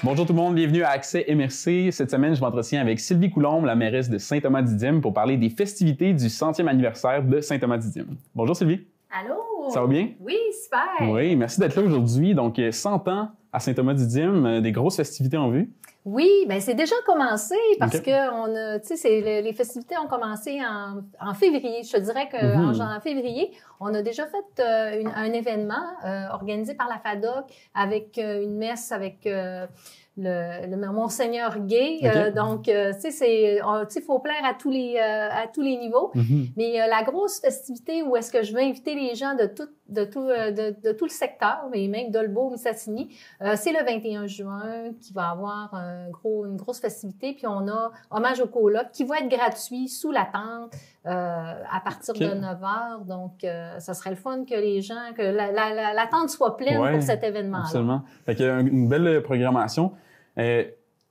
Bonjour tout le monde, bienvenue à Accès MRC. Cette semaine, je m'entretiens avec Sylvie Coulombe, la mairesse de Saint-Thomas-Didyme, pour parler des festivités du 100e anniversaire de Saint-Thomas-Didyme. Bonjour Sylvie. Allô? Ça va bien? Oui, super! Oui, merci d'être là aujourd'hui. Donc, 100 ans à Saint-Thomas-Didyme, des grosses festivités en vue. Oui, bien c'est déjà commencé parce que on a, tu sais, les festivités ont commencé en février. Je te dirais qu'en février, on a déjà fait un événement organisé par la FADOC avec une messe avec le Monseigneur Gay. Donc, tu sais, il faut plaire à tous les niveaux. Mais la grosse festivité où est-ce que je veux inviter les gens de tout le secteur, mais même d'Olbeau, Mistassini, c'est le 21 juin qui va avoir une grosse festivité. Puis on a hommage au coloc qui va être gratuit sous la tente à partir de 9 h. Donc, ça serait le fun que les gens, que la tente soit pleine pour cet événement-là. Absolument. Fait qu'il y a une belle programmation.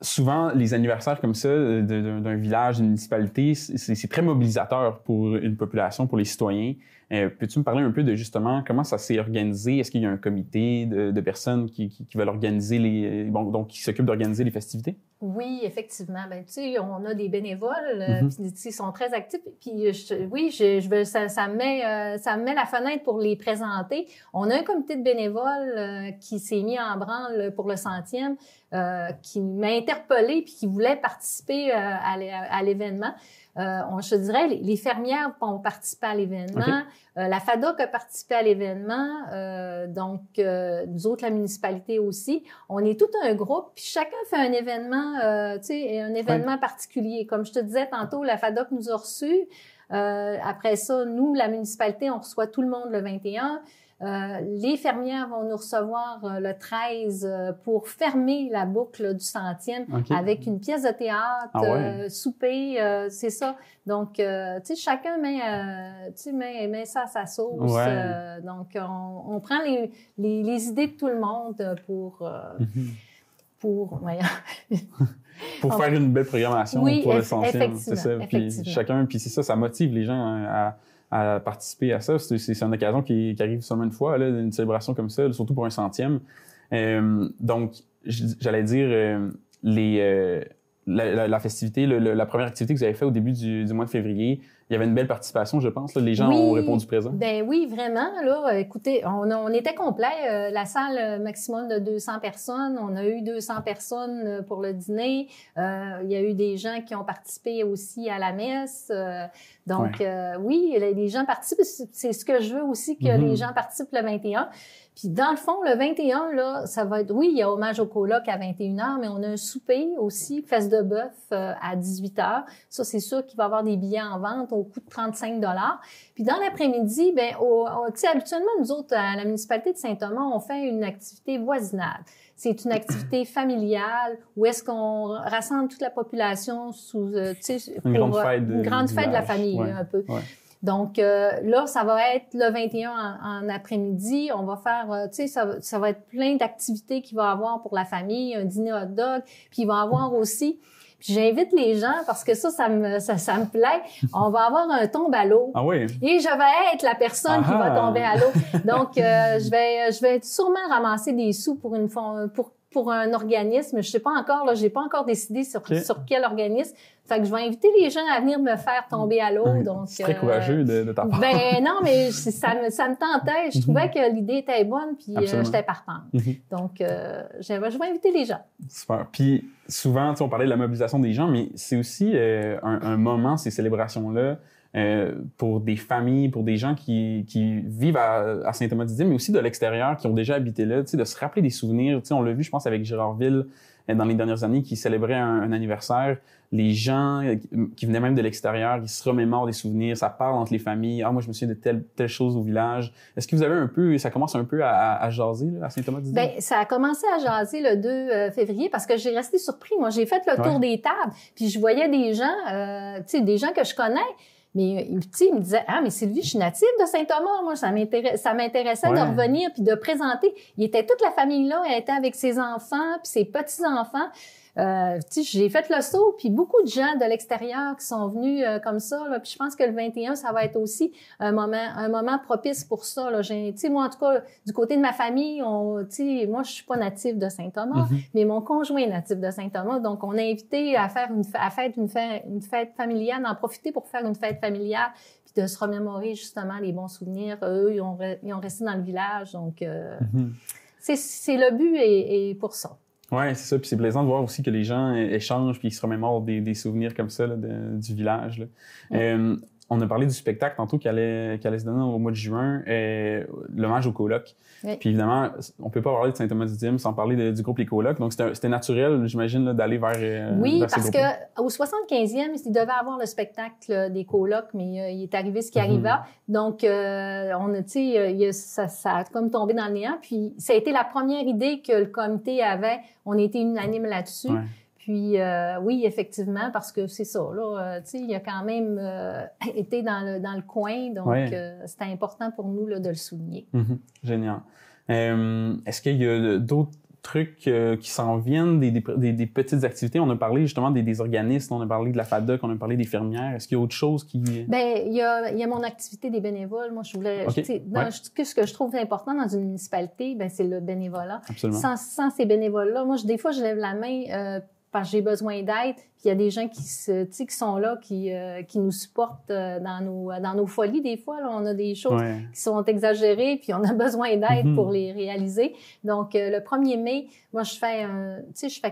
Souvent, les anniversaires comme ça d'un village, d'une municipalité, c'est très mobilisateur pour une population, pour les citoyens. Peux-tu me parler un peu de justement comment ça s'est organisé? Est-ce qu'il y a un comité de personnes qui veulent organiser donc qui s'occupent d'organiser les festivités? Oui, effectivement. Ben, tu sais, on a des bénévoles, puis ils sont très actifs. Puis ça me met la fenêtre pour les présenter. On a un comité de bénévoles qui s'est mis en branle pour le 100e, qui m'a interpellée puis qui voulait participer à l'événement. Je te dirais, les fermières ont participé à l'événement. La FADOC a participé à l'événement. Donc, nous autres, la municipalité aussi. On est tout un groupe, puis chacun fait un événement, un événement particulier. Comme je te disais tantôt, la FADOC nous a reçus. Après ça, nous, la municipalité, on reçoit tout le monde le 21. Les fermières vont nous recevoir le 13 pour fermer la boucle du 100e avec une pièce de théâtre, souper, c'est ça. Donc, tu sais, chacun met ça à sa sauce. Donc, on prend les idées de tout le monde pour faire une belle programmation pour le 100e. C'est ça. Puis c'est ça, ça motive les gens à participer à ça. C'est une occasion qui arrive seulement une fois, là, une célébration comme ça, surtout pour un 100e. Donc, j'allais dire, la festivité, la première activité que vous avez faite au début du mois de février, il y avait une belle participation, je pense. Là. Les gens ont répondu présent. Ben oui, vraiment. Là, écoutez, on était complet. La salle maximum de 200 personnes. On a eu 200 personnes pour le dîner. Il y a eu des gens qui ont participé aussi à la messe. Donc, oui, les gens participent. C'est ce que je veux aussi, que les gens participent le 21. Puis dans le fond, le 21, là, ça va être... Oui, il y a hommage au coloc à 21 h, mais on a un souper aussi, fesse de bœuf à 18 h. Ça, c'est sûr qu'il va y avoir des billets en vente au coût de 35 $. Puis dans l'après-midi, tu sais, habituellement, nous autres, à la municipalité de Saint-Thomas, on fait une activité voisinade. C'est une activité familiale où est-ce qu'on rassemble toute la population sous, tu sais, une grande fête de la famille, un peu. Ouais. Donc là, ça va être le 21 en après-midi. On va faire, tu sais, ça va être plein d'activités qu'il va y avoir pour la famille, un dîner hot dog. Puis il va y avoir aussi, puis j'invite les gens parce que ça me plaît. On va avoir un tombe à l'eau. Ah oui. Et je vais être la personne qui va tomber à l'eau. Donc je vais sûrement ramasser des sous pour un organisme. Je sais pas encore, là, j'ai pas encore décidé sur quel organisme. Fait que je vais inviter les gens à venir me faire tomber à l'eau. Donc, c'est très courageux de ta part. Ben non, mais ça me tentait. Je trouvais que l'idée était bonne, puis j'étais partante. Donc, je vais inviter les gens. Super. Puis souvent, on parlait de la mobilisation des gens, mais c'est aussi un moment, ces célébrations-là, pour des familles, pour des gens qui vivent à Saint-Thomas-Didyme, mais aussi de l'extérieur, qui ont déjà habité là, de se rappeler des souvenirs. On l'a vu, je pense, avec Gérardville dans les dernières années, qui célébrait un anniversaire. Les gens qui venaient même de l'extérieur, ils se remémorent des souvenirs, ça parle entre les familles. Ah, moi, je me souviens de telle chose au village. Est-ce que vous avez ça commence un peu à jaser là, à Saint-Thomas-Didyme? Ben, ça a commencé à jaser le 2 février parce que j'ai resté surpris. Moi, j'ai fait le tour des tables, puis je voyais des gens, tu sais, des gens que je connais. Mais tu sais, il me disait, mais Sylvie, je suis native de Saint-Thomas. Moi, ça m'intéressait de revenir puis de présenter. Il était toute la famille là, elle était avec ses enfants puis ses petits-enfants. J'ai fait le saut, puis beaucoup de gens de l'extérieur qui sont venus comme ça, là, puis je pense que le 21, ça va être aussi un moment propice pour ça. Là. Moi, en tout cas, du côté de ma famille, moi, je suis pas native de Saint-Thomas, mais mon conjoint est natif de Saint-Thomas, donc on a invité à faire une fête familiale, d'en profiter pour faire une fête familiale, puis de se remémorer justement les bons souvenirs. Eux, ils ont resté dans le village, donc c'est le but et pour ça. Oui, c'est ça. Puis c'est plaisant de voir aussi que les gens échangent puis ils se remémorent des souvenirs comme ça là, du village. Là. On a parlé du spectacle tantôt qui allait se donner au mois de juin, l'hommage aux colocs. Oui. Puis évidemment, on peut pas parler de Saint-Thomas-du-Didyme sans parler du groupe Les Colocs. Donc c'était naturel, j'imagine, là, d'aller vers oui, vers parce qu'au 75e, il devait avoir le spectacle des colocs, mais il est arrivé ce qui arriva. Donc, ça a comme tombé dans le néant. Puis ça a été la première idée que le comité avait. On était unanime là-dessus. Ouais. Puis oui, effectivement, parce que c'est ça, là, il a quand même été dans le coin, donc c'était important pour nous là, de le souligner. Génial. Est-ce qu'il y a d'autres trucs qui s'en viennent, des petites activités? On a parlé justement des organismes, on a parlé de la FADOC, on a parlé des fermières. Est-ce qu'il y a autre chose qui... Bien, il y a mon activité des bénévoles. Moi, je voulais... Ce que je trouve important dans une municipalité, ben c'est le bénévolat. Absolument. Sans ces bénévoles-là, moi, des fois, je lève la main... parce que j'ai besoin d'aide, puis il y a des gens qui sont là, qui nous supportent dans nos folies. Des fois, là, on a des choses qui sont exagérées, puis on a besoin d'aide pour les réaliser. Donc, le 1er mai, moi, je fais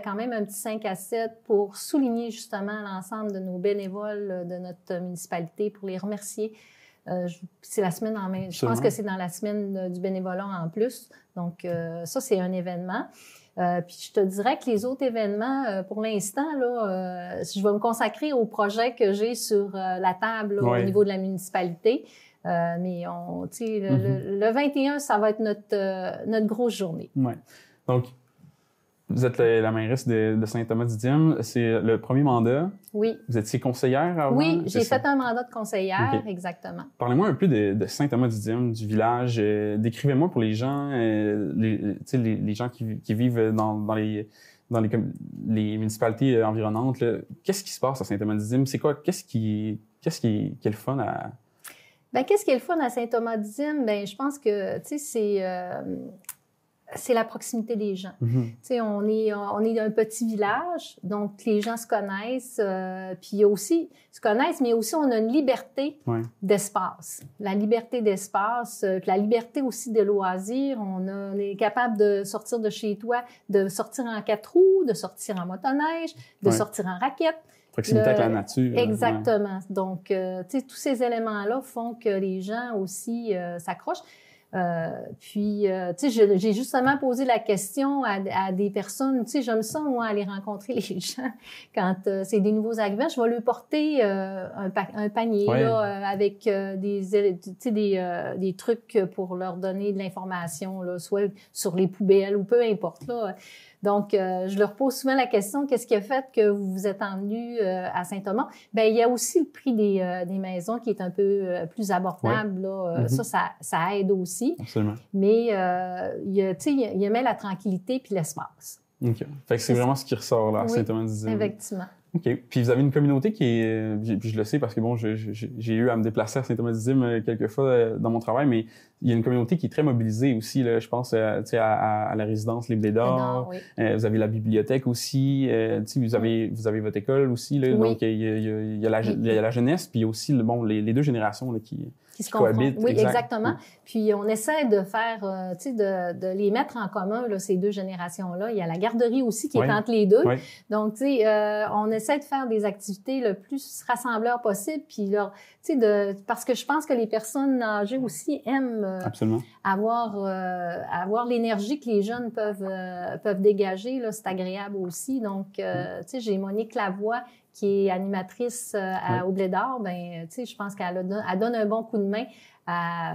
quand même un petit 5 à 7 pour souligner justement l'ensemble de nos bénévoles de notre municipalité, pour les remercier. C'est la semaine en mai. Je pense que c'est dans la semaine du bénévolat en plus. Donc, ça, c'est un événement. Puis je te dirais que les autres événements, pour l'instant, là, je vais me consacrer au projet que j'ai sur la table là, au niveau de la municipalité. Mais le 21, ça va être notre grosse journée. Ouais. Donc, vous êtes la mairesse de Saint-Thomas-du-Didyme. C'est le premier mandat. Oui. Vous étiez conseillère avant? Oui, j'ai fait un mandat de conseillère, exactement. Parlez-moi un peu de Saint-Thomas-du-Didyme, du village. Décrivez-moi pour les gens, les gens qui vivent dans les municipalités environnantes. Là. Qu'est-ce qui se passe à Saint-Thomas-du-Didyme? C'est quoi? Qu'est-ce qui est le fun à... Ben, qu'est-ce qui est le fun à Saint-Thomas-du-Didyme? Ben, je pense que, c'est la proximité des gens. On est un petit village, donc les gens se connaissent, puis il y a aussi se connaissent, mais aussi on a une liberté d'espace. La liberté d'espace, la liberté aussi de loisirs. On est capable de sortir de chez toi, de sortir en 4 roues, de sortir en motoneige, de sortir en raquette. Proximité avec la nature. Exactement. Donc, tous ces éléments-là font que les gens aussi s'accrochent. J'ai justement posé la question à des personnes, j'aime ça, moi, aller rencontrer les gens quand c'est des nouveaux arrivants. Je vais leur porter un panier là, avec des trucs pour leur donner de l'information, là, soit sur les poubelles ou peu importe, là. Donc, je leur pose souvent la question, qu'est-ce qui a fait que vous vous êtes emmenus à Saint-Thomas? Ben, il y a aussi le prix des maisons qui est un peu plus abordable, là. Ça aide aussi. Absolument. Mais, il aimait la tranquillité puis l'espace. OK. Fait que c'est vraiment ce qui ressort, là, à Saint-Thomas-du-Didyme. Effectivement. OK. Puis vous avez une communauté qui est... Puis je le sais parce que, bon, j'ai eu à me déplacer à Saint-Thomas-du-Didyme quelques fois dans mon travail, mais il y a une communauté qui est très mobilisée aussi, là. Je pense, à la résidence Les Blés d'Or. Vous avez la bibliothèque aussi. Vous avez votre école aussi, là. Donc, il y a la jeunesse, puis il y a aussi, les deux générations là, qui se cohabitent. Oui, exactement. Puis on essaie de faire, de les mettre en commun, là, ces deux générations-là. Il y a la garderie aussi qui est entre les deux. Donc, on essaie de faire des activités le plus rassembleurs possible, puis parce que je pense que les personnes âgées aussi aiment avoir l'énergie que les jeunes peuvent dégager. Là, c'est agréable aussi. Donc, j'ai Monique Lavoie qui est animatrice au Blé d'Or. Ben, je pense qu'elle donne un bon coup de main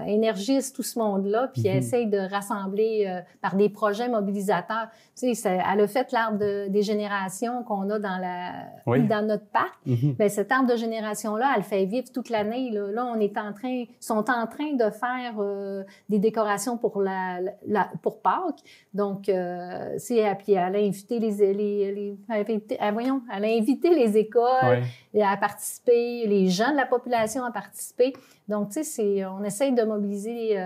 énergise tout ce monde-là, puis elle essaye de rassembler par des projets mobilisateurs. Tu sais, elle a fait l'arbre des générations qu'on a dans notre parc. Ben, cet arbre de génération-là, elle le fait vivre toute l'année. Là, on est sont en train de faire des décorations pour Pâques. Donc, puis elle a invité elle a invité les écoles à participer, les gens de la population à participer. Donc, tu sais, on essaye de mobiliser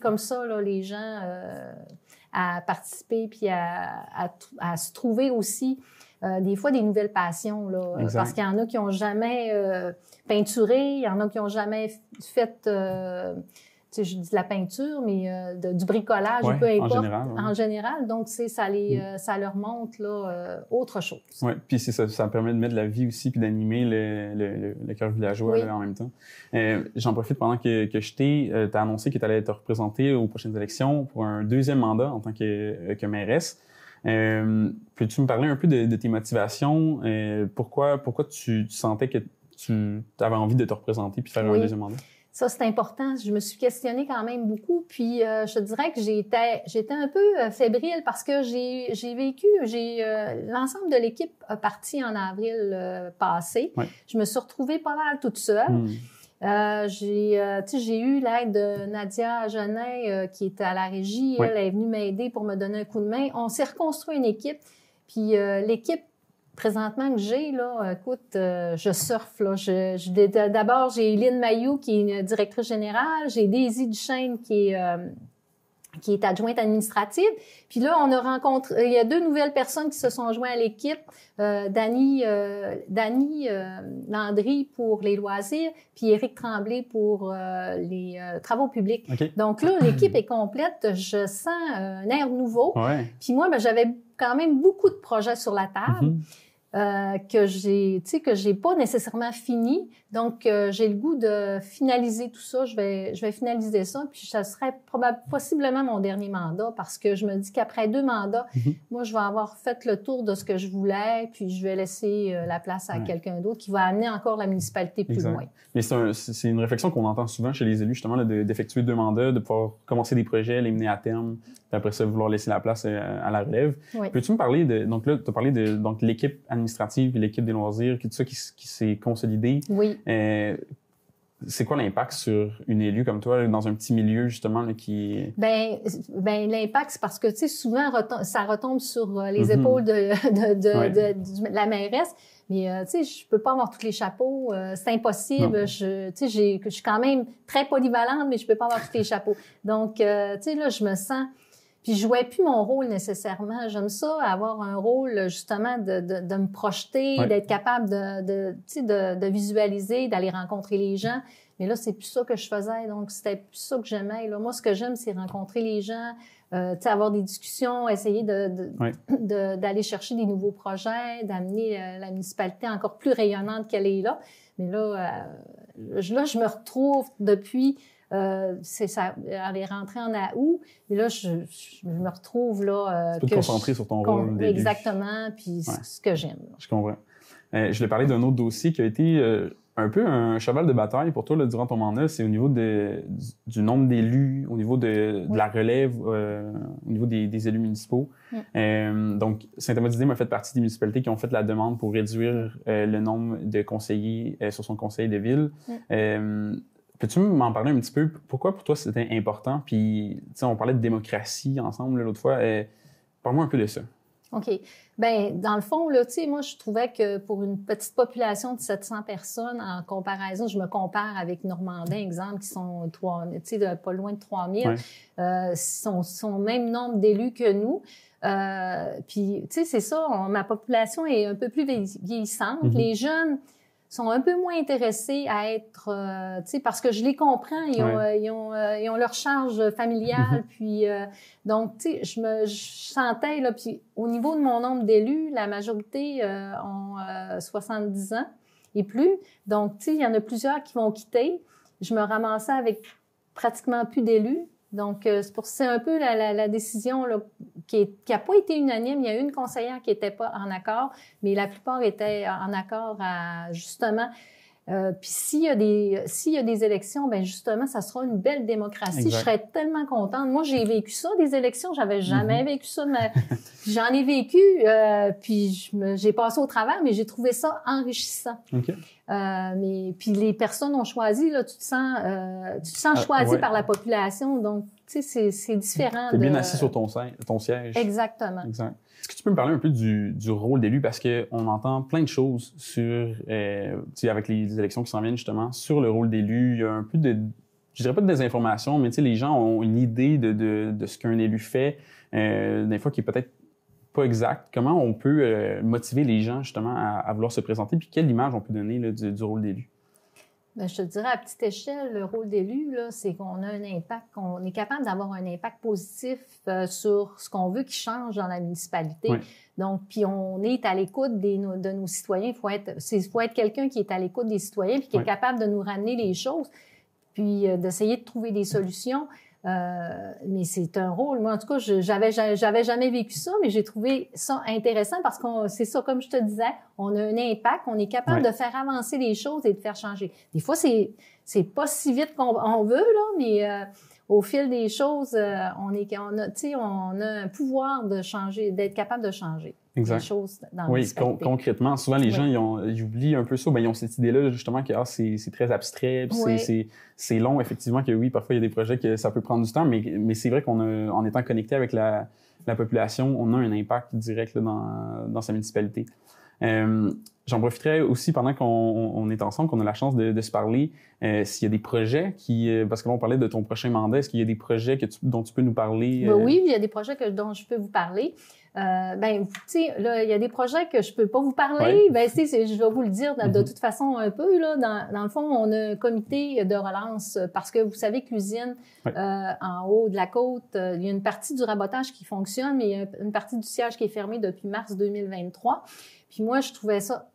comme ça là, les gens à participer puis à se trouver aussi des fois des nouvelles passions là, parce qu'il y en a qui n'ont jamais peinturé, il y en a qui n'ont jamais fait tu sais, je dis de la peinture, mais du bricolage, peu importe. En général. Donc, ça leur montre là, autre chose. Oui, puis ça permet de mettre de la vie aussi, puis d'animer le cœur villageois là, en même temps. J'en profite pendant que je t'ai annoncé que tu allais te représenter aux prochaines élections pour un 2e mandat en tant que mairesse. Peux-tu me parler un peu de tes motivations? Pourquoi tu sentais que tu avais envie de te représenter puis faire un 2e mandat? Ça, c'est important. Je me suis questionnée quand même beaucoup. Puis, je dirais que j'étais un peu fébrile parce que l'ensemble de l'équipe a parti en avril passé. Je me suis retrouvée pas mal toute seule. J'ai eu l'aide de Nadia Genet qui était à la régie. Elle est venue m'aider pour me donner un coup de main. On s'est reconstruit une équipe. Puis, l'équipe présentement que j'ai, là, écoute, je surfe, là. D'abord, j'ai Lynn Mayou, qui est une directrice générale. J'ai Daisy Duchesne, qui est adjointe administrative. Puis là, il y a 2 nouvelles personnes qui se sont jointes à l'équipe. Dany Landry pour les loisirs, puis Éric Tremblay pour les travaux publics. Donc là, l'équipe est complète. Je sens un air nouveau. Puis moi, j'avais quand même beaucoup de projets sur la table. Que j'ai pas nécessairement fini. Donc, j'ai le goût de finaliser tout ça. Je vais finaliser ça. Puis, ça serait possiblement mon dernier mandat parce que je me dis qu'après 2 mandats, moi, je vais avoir fait le tour de ce que je voulais. Puis, je vais laisser la place à quelqu'un d'autre qui va amener encore la municipalité plus loin. Mais c'est une réflexion qu'on entend souvent chez les élus, justement, d'effectuer 2 mandats, de pouvoir commencer des projets, les mener à terme, puis après ça, vouloir laisser la place à la relève. Peux-tu me parler donc là, tu as parlé de l'équipe administrative et l'équipe des loisirs, tout ça qui s'est consolidé. C'est quoi l'impact sur une élue comme toi, dans un petit milieu, justement, là, qui... Ben, l'impact, c'est parce que, tu sais, souvent, ça retombe sur les épaules de la mairesse. Mais, tu sais, je peux pas avoir tous les chapeaux. C'est impossible. Je suis quand même très polyvalente, mais je peux pas avoir tous les chapeaux. Donc, tu sais, là, je me sens... Puis je jouais plus mon rôle nécessairement. J'aime ça, avoir un rôle justement de me projeter, d'être capable de visualiser, d'aller rencontrer les gens. Mais là, c'est plus ça que je faisais. Donc, c'était plus ça que j'aimais. Là, moi, ce que j'aime, c'est rencontrer les gens, avoir des discussions, essayer d'aller chercher des nouveaux projets, d'amener la municipalité encore plus rayonnante qu'elle est là. Mais là, je me retrouve depuis... elle est rentrée en août, et là, je me retrouve là... tu peux te concentrer sur ton rôle d'élu. Exactement, puis ce que j'aime. Je comprends. Je voulais parler d'un autre dossier qui a été un peu un cheval de bataille pour toi là, durant ton mandat, c'est au niveau du nombre d'élus, au niveau de la relève, au niveau des élus municipaux. Donc, Saint-Amadidé m'a fait partie des municipalités qui ont fait la demande pour réduire le nombre de conseillers sur son conseil de ville. Peux-tu m'en parler un petit peu? Pourquoi pour toi c'était important? Puis, tu sais, on parlait de démocratie ensemble l'autre fois. Parle-moi un peu de ça. OK. Ben, dans le fond, là, tu sais, moi, je trouvais que pour une petite population de 700 personnes, en comparaison, je me compare avec Normandin, exemple, qui sont pas loin de 3000, sont au même nombre d'élus que nous. Puis, tu sais, c'est ça, ma population est un peu plus vieillissante. Les jeunes sont un peu moins intéressés à être, tu sais, parce que je les comprends, ils ont leur charge familiale, puis donc, tu sais, je sentais, là, puis au niveau de mon nombre d'élus, la majorité ont 70 ans et plus, donc, tu sais, il y en a plusieurs qui vont quitter. Je me ramassais avec pratiquement plus d'élus. Donc, c'est un peu la décision là, qui a pas été unanime. Il y a une conseillère qui était pas en accord, mais la plupart étaient en accord à, justement, Puis s'il y a des élections, ben justement, ça sera une belle démocratie. Exact. Je serais tellement contente. Moi, j'ai vécu ça, des élections. J'avais jamais vécu ça. Mais j'en ai vécu, puis j'ai passé au travers, mais j'ai trouvé ça enrichissant. OK. Mais puis les personnes ont choisi, là, tu te sens choisi ouais. par la population. Donc, tu sais, c'est différent. T'es bien assis sur ton siège. Exactement. Exact. Est-ce que tu peux me parler un peu du rôle d'élu? Parce qu'on entend plein de choses sur, tu sais, avec les élections qui s'en viennent justement, sur le rôle d'élu. Il y a un peu je dirais pas de désinformation, mais tu sais, les gens ont une idée de ce qu'un élu fait, des fois qui est peut-être pas exact. Comment on peut motiver les gens justement à vouloir se présenter? Puis quelle image on peut donner là, du rôle d'élu? Bien, je te dirais, à petite échelle, le rôle d'élu, là, c'est qu'on a un impact, qu'on est capable d'avoir un impact positif sur ce qu'on veut qui change dans la municipalité. Oui. Donc, puis on est à l'écoute de nos citoyens. Il faut être quelqu'un qui est à l'écoute des citoyens puis qui est capable de nous ramener les choses, puis d'essayer de trouver des solutions. Mais c'est un rôle. Moi, en tout cas, j'avais jamais vécu ça, mais j'ai trouvé ça intéressant parce que c'est ça, comme je te disais, on a un impact, on est capable de faire avancer les choses et de faire changer. Des fois, c'est pas si vite qu'on veut, là, mais au fil des choses, on a un pouvoir de changer, d'être capable de changer. Exact. Les choses dans la oui, municipalité. concrètement, souvent les gens ils oublient un peu ça. Ben, ils ont cette idée-là justement que c'est très abstrait, puis c'est long effectivement que oui, parfois il y a des projets que ça peut prendre du temps, mais c'est vrai en étant connecté avec la population, on a un impact direct là, dans sa municipalité. J'en profiterai aussi pendant qu'on est ensemble, qu'on a la chance de se parler, s'il y a des projets parce que là on parlait de ton prochain mandat, est-ce qu'il y a des projets dont tu peux nous parler? Ben oui, il y a des projets dont je peux vous parler. Ben, tu sais, là, il y a des projets que je peux pas vous parler. Ouais. Ben, tu sais, je vais vous le dire de toute façon un peu, là. Dans le fond, on a un comité de relance parce que vous savez que l'usine, en haut de la côte, il y a une partie du rabotage qui fonctionne, mais il y a une partie du siège qui est fermée depuis mars 2023. Puis moi, je trouvais ça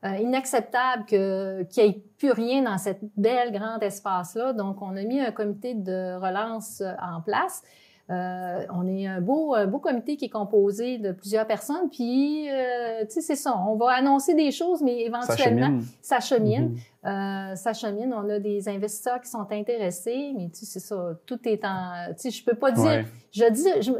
inacceptable qu'il n'y ait plus rien dans cette belle grande espace-là. Donc, on a mis un comité de relance en place. On est un beau comité qui est composé de plusieurs personnes. Puis, tu sais, c'est ça. On va annoncer des choses, mais éventuellement, ça chemine. Ça chemine. On a des investisseurs qui sont intéressés, mais tu sais, c'est ça. Tout est en... Tu sais, je peux pas dire...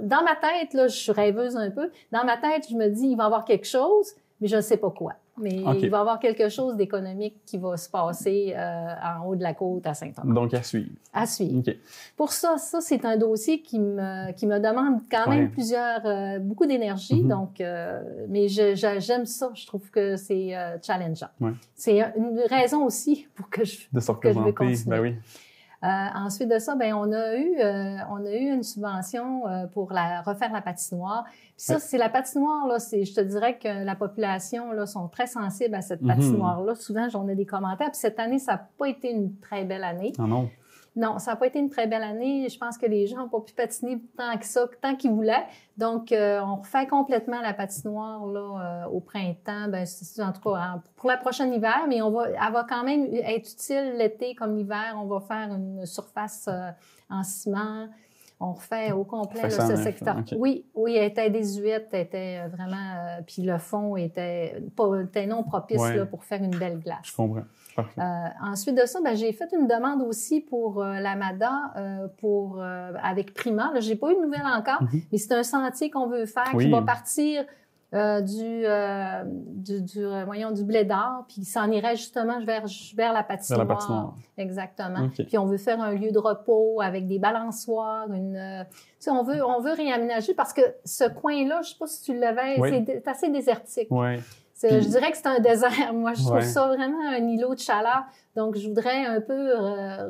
Dans ma tête, là, je suis rêveuse un peu. Dans ma tête, je me dis, il va y avoir quelque chose, mais je ne sais pas quoi. Mais il va y avoir quelque chose d'économique qui va se passer en haut de la côte à Saint-Thomas. Donc, à suivre. À suivre. Okay. Pour ça, c'est un dossier qui me demande quand même beaucoup d'énergie. Donc, mais j'aime ça. Je trouve que c'est challengeant. Ouais. C'est une raison aussi pour que je veux continuer. Ben oui. Ensuite de ça, ben on a eu une subvention pour refaire la patinoire. Puis ça, c'est la patinoire là. Je te dirais que la population là sont très sensibles à cette patinoire là. Souvent, j'en ai des commentaires. Puis cette année, ça n'a pas été une très belle année. Ah non. Non, ça n'a pas été une très belle année. Je pense que les gens n'ont pas pu patiner tant qu'ils voulaient. Donc, on refait complètement la patinoire là au printemps. Ben, en tout cas, pour la prochaine hiver, mais elle va quand même être utile l'été comme l'hiver. On va faire une surface en ciment. On refait au complet là, ce secteur. Okay. Oui, elle était désuète, elle était vraiment... puis le fond était non propice là, pour faire une belle glace. Je comprends. Ensuite de ça, ben, j'ai fait une demande aussi pour l'AMADA avec Prima. Là, j'ai pas eu de nouvelles encore, mais c'est un sentier qu'on veut faire qui va partir du blé d'or, puis s'en irait justement vers la patinoire. Vers la patinoire. Exactement. Okay. Puis on veut faire un lieu de repos avec des balançoires, tu sais, on veut réaménager parce que ce coin-là, je sais pas si tu l'avais, c'est assez désertique. Oui. Je dirais que c'est un désert. Moi, je trouve ça vraiment un îlot de chaleur. Donc, je voudrais un peu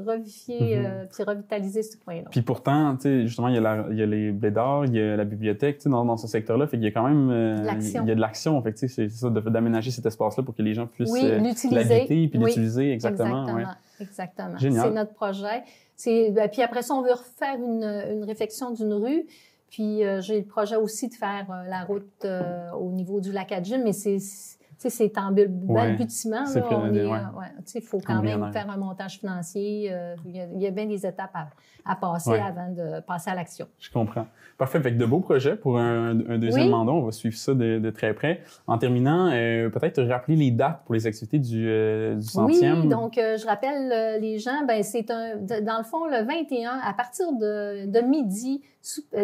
revivifier puis revitaliser ce coin-là. Puis pourtant, tu sais, justement, il y a les blés d'or, il y a la bibliothèque, tu sais, dans ce secteur-là. Fait qu'il y a quand même... il y a de l'action. Fait que, tu sais, c'est ça, d'aménager cet espace-là pour que les gens puissent l'habiter puis l'utiliser. Exactement. Exactement. Génial. C'est notre projet. Puis après ça, on veut refaire une réfection d'une rue. Puis j'ai le projet aussi de faire la route au niveau du lac Adjim, mais c'est en balbutiement. C'est Il faut quand même faire un montage financier. Il y a bien des étapes à passer avant de passer à l'action. Je comprends. Parfait. Fait que de beaux projets pour un deuxième mandat. On va suivre ça de très près. En terminant, peut-être rappeler les dates pour les activités du 100e. Oui, donc je rappelle les gens, c'est dans le fond le 21 à partir de midi,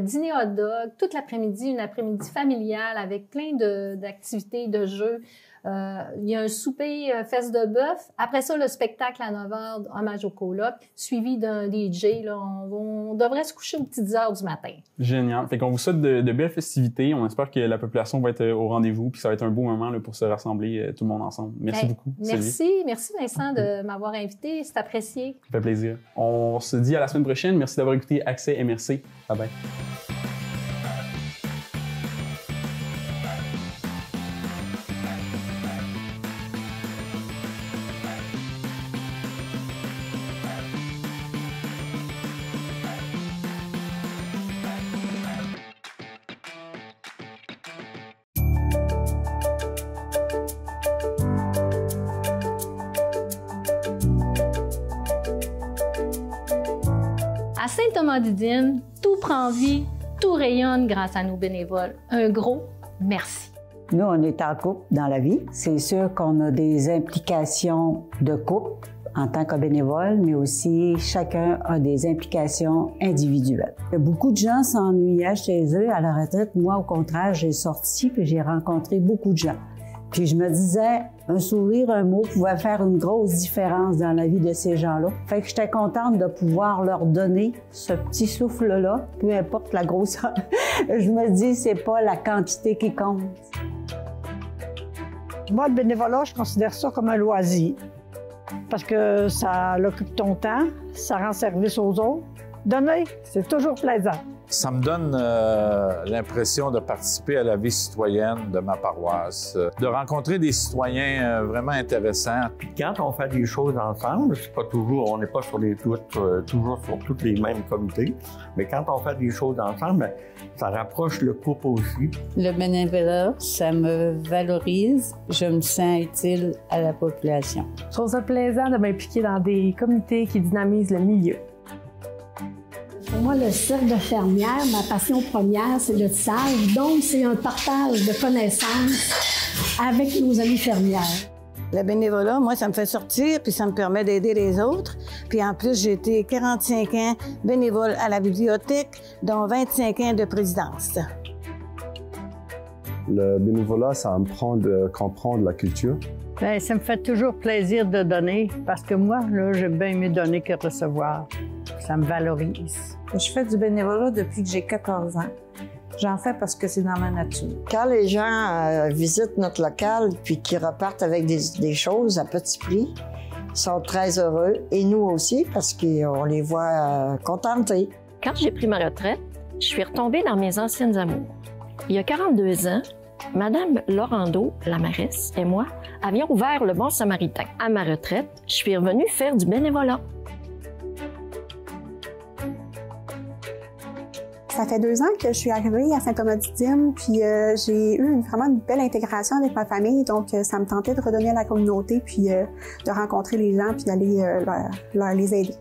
dîner hot dog, toute l'après-midi, une après-midi familiale avec plein d'activités, de jeux. Il y a un souper fesse de bœuf. Après ça, le spectacle à 9h, hommage au coloc, suivi d'un DJ. Là, on devrait se coucher aux petites heures du matin. Génial. Fait qu'on vous souhaite de belles festivités. On espère que la population va être au rendez-vous puis ça va être un beau moment là, pour se rassembler tout le monde ensemble. Merci beaucoup. Merci Vincent de m'avoir invité. C'est apprécié. Ça fait plaisir. On se dit à la semaine prochaine. Merci d'avoir écouté Accès MRC. Bye bye. À Saint-Thomas-du-Dîme, tout prend vie, tout rayonne grâce à nos bénévoles. Un gros merci. Nous, on est en couple dans la vie. C'est sûr qu'on a des implications de couple en tant que bénévole, mais aussi chacun a des implications individuelles. Beaucoup de gens s'ennuyaient chez eux à la retraite. Moi, au contraire, j'ai sorti puis j'ai rencontré beaucoup de gens. Puis je me disais, un sourire, un mot pouvait faire une grosse différence dans la vie de ces gens-là. Fait que j'étais contente de pouvoir leur donner ce petit souffle-là, peu importe la grosseur. Je me dis, c'est pas la quantité qui compte. Moi, le bénévolat, je considère ça comme un loisir. Parce que ça occupe ton temps, ça rend service aux autres. Donner, c'est toujours plaisant. Ça me donne l'impression de participer à la vie citoyenne de ma paroisse, de rencontrer des citoyens vraiment intéressants. Quand on fait des choses ensemble, c'est pas toujours, on n'est pas sur toujours sur tous les mêmes comités, mais quand on fait des choses ensemble, ça rapproche le couple aussi. Le bénévolat, ça me valorise, je me sens utile à la population. Je trouve ça plaisant de m'impliquer dans des comités qui dynamisent le milieu. Pour moi, le cercle de fermière, ma passion première, c'est le tissage. Donc, c'est un partage de connaissances avec nos amis fermières. Le bénévolat, moi, ça me fait sortir, puis ça me permet d'aider les autres. Puis en plus, j'ai été 45 ans bénévole à la bibliothèque, dont 25 ans de présidence. Le bénévolat, ça me prend de comprendre la culture. Bien, ça me fait toujours plaisir de donner, parce que moi, là, j'aime bien mieux donner que recevoir. Ça me valorise. Je fais du bénévolat depuis que j'ai 14 ans. J'en fais parce que c'est dans ma nature. Quand les gens visitent notre local puis qu'ils repartent avec des choses à petit prix, ils sont très heureux. Et nous aussi, parce qu'on les voit contentés. Quand j'ai pris ma retraite, je suis retombée dans mes anciennes amours. Il y a 42 ans, Madame Laurando, la mairesse, et moi avions ouvert le Bon Samaritain. À ma retraite, je suis revenue faire du bénévolat. Ça fait 2 ans que je suis arrivée à Saint-Thomas-du-Dîme, puis j'ai eu vraiment une belle intégration avec ma famille, donc ça me tentait de redonner à la communauté, puis de rencontrer les gens, puis d'aller les aider.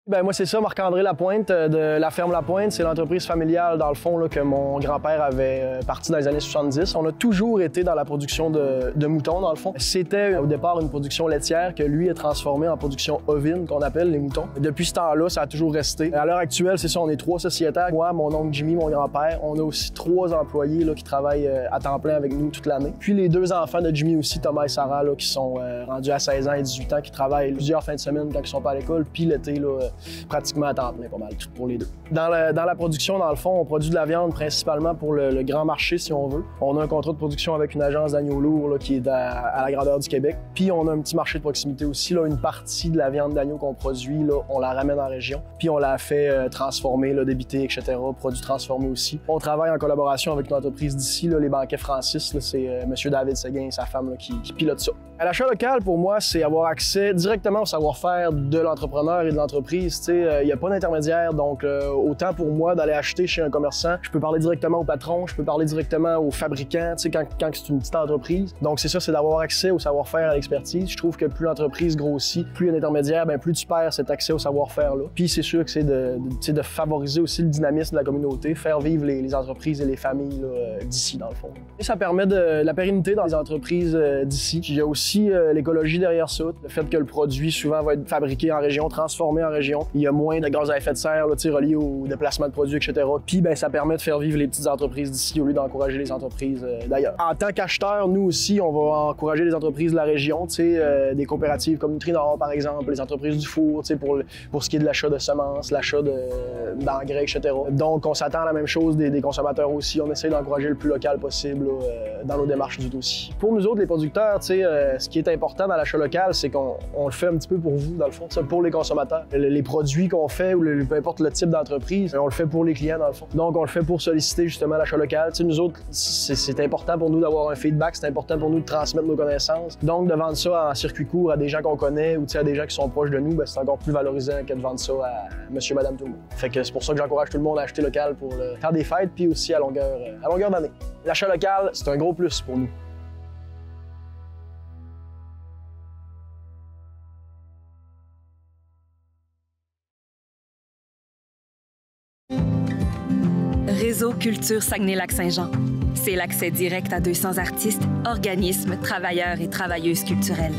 Ben moi, c'est ça, Marc-André Lapointe de la ferme Lapointe. C'est l'entreprise familiale, dans le fond, là, que mon grand-père avait parti dans les années 70. On a toujours été dans la production de moutons, dans le fond. C'était au départ une production laitière que lui a transformée en production ovine, qu'on appelle les moutons. Depuis ce temps-là, ça a toujours resté. À l'heure actuelle, c'est ça, on est 3 sociétaires. Moi, mon oncle Jimmy, mon grand-père. On a aussi 3 employés là, qui travaillent à temps plein avec nous toute l'année. Puis les 2 enfants de Jimmy aussi, Thomas et Sarah, là, qui sont rendus à 16 ans et 18 ans, qui travaillent plusieurs fins de semaine quand ils sont pas à l'école. Puis l'été, là, pratiquement à temps plein, pas mal, tout pour les 2. Dans la production, dans le fond, on produit de la viande principalement pour le grand marché, si on veut. On a un contrat de production avec une agence d'agneaux lourds là, qui est à la grandeur du Québec. Puis on a un petit marché de proximité aussi. Là, une partie de la viande d'agneau qu'on produit, là, on la ramène en région. Puis on la fait transformer, là, débiter, etc. Produits transformés aussi. On travaille en collaboration avec une entreprise d'ici, là, les Banquets Francis. C'est M. David Séguin et sa femme là, qui pilotent ça. À l'achat local, pour moi, c'est avoir accès directement au savoir-faire de l'entrepreneur et de l'entreprise. Il n'y a pas d'intermédiaire, donc autant pour moi d'aller acheter chez un commerçant, je peux parler directement au patron, je peux parler directement au fabricant, quand c'est une petite entreprise. Donc c'est ça, c'est d'avoir accès au savoir-faire, à l'expertise. Je trouve que plus l'entreprise grossit, plus il y a d'intermédiaires, plus tu perds cet accès au savoir-faire-là. Puis c'est sûr que c'est de favoriser aussi le dynamisme de la communauté, faire vivre les entreprises et les familles d'ici, dans le fond. Et ça permet de la pérennité dans les entreprises d'ici. Il y a aussi l'écologie derrière ça, le fait que le produit souvent va être fabriqué en région, transformé en région. Il y a moins de gaz à effet de serre reliés au déplacement de produits, etc. Puis ça permet de faire vivre les petites entreprises d'ici au lieu d'encourager les entreprises d'ailleurs. En tant qu'acheteur, nous aussi, on va encourager les entreprises de la région, des coopératives comme Nutri-Nord par exemple, les entreprises du four, pour ce qui est de l'achat de semences, l'achat d'engrais, etc. Donc on s'attend à la même chose des consommateurs aussi. On essaie d'encourager le plus local possible dans nos démarches du dossier. Pour nous autres, les producteurs, ce qui est important dans l'achat local, c'est qu'on le fait un petit peu pour vous, dans le fond, pour les consommateurs. Les produits qu'on fait, ou peu importe le type d'entreprise, on le fait pour les clients, dans le fond. Donc, on le fait pour solliciter justement l'achat local. Nous autres, c'est important pour nous d'avoir un feedback, c'est important pour nous de transmettre nos connaissances. Donc, de vendre ça en circuit court à des gens qu'on connaît ou à des gens qui sont proches de nous, c'est encore plus valorisant que de vendre ça à monsieur, madame, tout le monde. Fait que c'est pour ça que j'encourage tout le monde à acheter local pour faire des fêtes, puis aussi à longueur d'année. L'achat local, c'est un gros plus pour nous. Réseau Culture Saguenay-Lac-Saint-Jean. C'est l'accès direct à 200 artistes, organismes, travailleurs et travailleuses culturelles.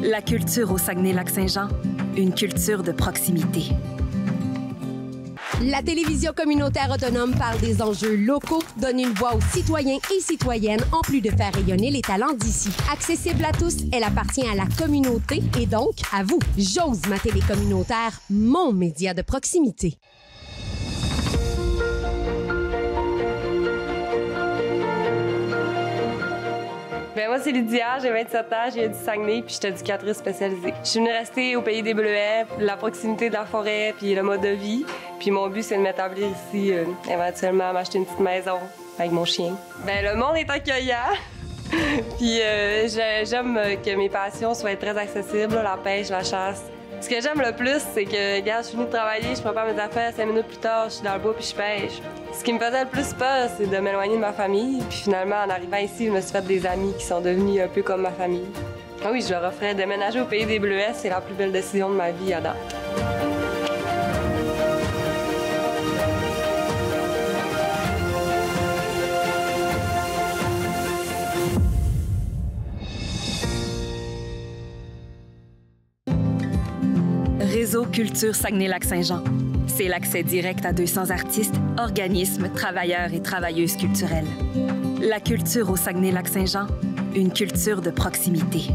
La culture au Saguenay-Lac-Saint-Jean, une culture de proximité. La télévision communautaire autonome parle des enjeux locaux, donne une voix aux citoyens et citoyennes, en plus de faire rayonner les talents d'ici. Accessible à tous, elle appartient à la communauté et donc à vous. J'ose ma télé communautaire, mon média de proximité. Moi, c'est Lydia, j'ai 27 ans, je viens du Saguenay, puis je suis éducatrice spécialisée. Je suis venue rester au pays des Bleuets, la proximité de la forêt, puis le mode de vie. Puis mon but, c'est de m'établir ici, éventuellement m'acheter une petite maison avec mon chien. Le monde est accueillant. Puis j'aime que mes passions soient très accessibles, la pêche, la chasse. Ce que j'aime le plus, c'est que, regarde, je suis venue travailler, je prépare mes affaires, 5 minutes plus tard, je suis dans le bois puis je pêche. Ce qui me faisait le plus peur, c'est de m'éloigner de ma famille. Puis finalement, en arrivant ici, je me suis fait des amis qui sont devenus un peu comme ma famille. Ah oui, je leur offrais déménager au pays des Bleuets, c'est la plus belle décision de ma vie à date. Réseau Culture Saguenay-Lac-Saint-Jean. C'est l'accès direct à 200 artistes, organismes, travailleurs et travailleuses culturelles. La culture au Saguenay-Lac-Saint-Jean, une culture de proximité.